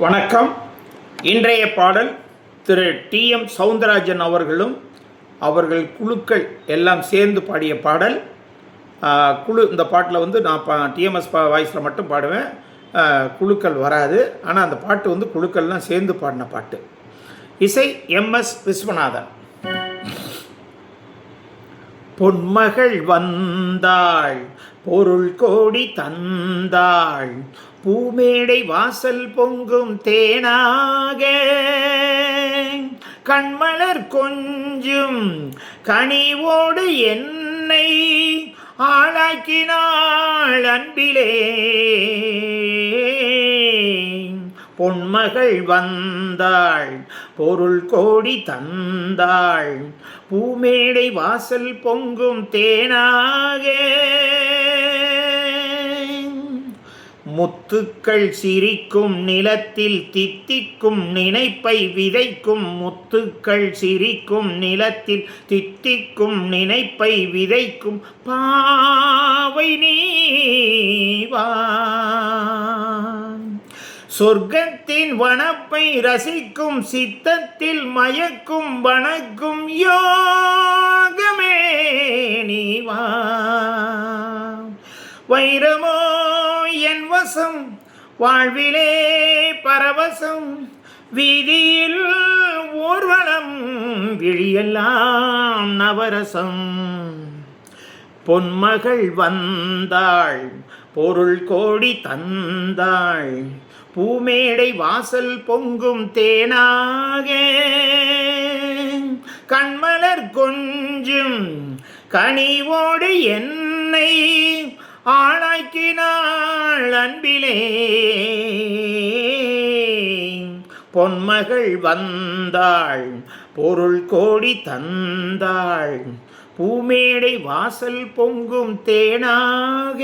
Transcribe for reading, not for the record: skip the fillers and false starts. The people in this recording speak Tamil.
வணக்கம். இன்றைய பாடல் திரு டி.எம். சௌந்தரராஜன் அவர்களும் அவர்கள் குழுக்கள் எல்லாம் சேர்ந்து பாடிய பாடல். குழு இந்த பாட்டில் நான் டிஎம்எஸ் வாய்ஸில் மட்டும் பாடுவேன், குழுக்கள் வராது. ஆனால் அந்த பாட்டு குழுக்கள்லாம் சேர்ந்து பாடின பாட்டு. இசை எம்.எஸ். விஸ்வநாதன். பொன்மகள் வந்தாள், பொருள் கோடி தந்தாள், பூமேடை வாசல் பொங்கும் தேனாக, கண்மலர் கொஞ்சும் கனிவோடு என்னை ஆளாக்கினாள் அன்பிலே. பொன்மகள் வந்தாள், பொருள் கோடி தந்தாள், பூமேடை வாசல் பொங்கும் தேனாக, முத்துக்கள் சிரிக்கும் நிலத்தில் தித்திக்கும் நினைப்பை விதைக்கும், முத்துக்கள் சிரிக்கும் நிலத்தில் தித்திக்கும் நினைப்பை விதைக்கும் பாவை நீவா, சொர்க்கத்தின் வனப்பை ரசிக்கும் சித்தத்தில் மயக்கும் வணக்கும் யோகமே நீவா. வைரமோ என் வசம், வாழ்விலே பரவசம், வீதியில் ஊர்வலம், விழியெல்லாம் நவரசம். பொன்மகள் வந்தாள், பொருள் கோடி தந்தாள், பூமேடை வாசல் பொங்கும் தேனாக, கண்மலர் கொஞ்சும் கனிவோடு என்னை ஆளாக்கினாள் அன்பிலே. பொன்மகள் வந்தாள், பொருள் கோடி தந்தாள், பூமேடை வாசல் பொங்கும் தேனாக.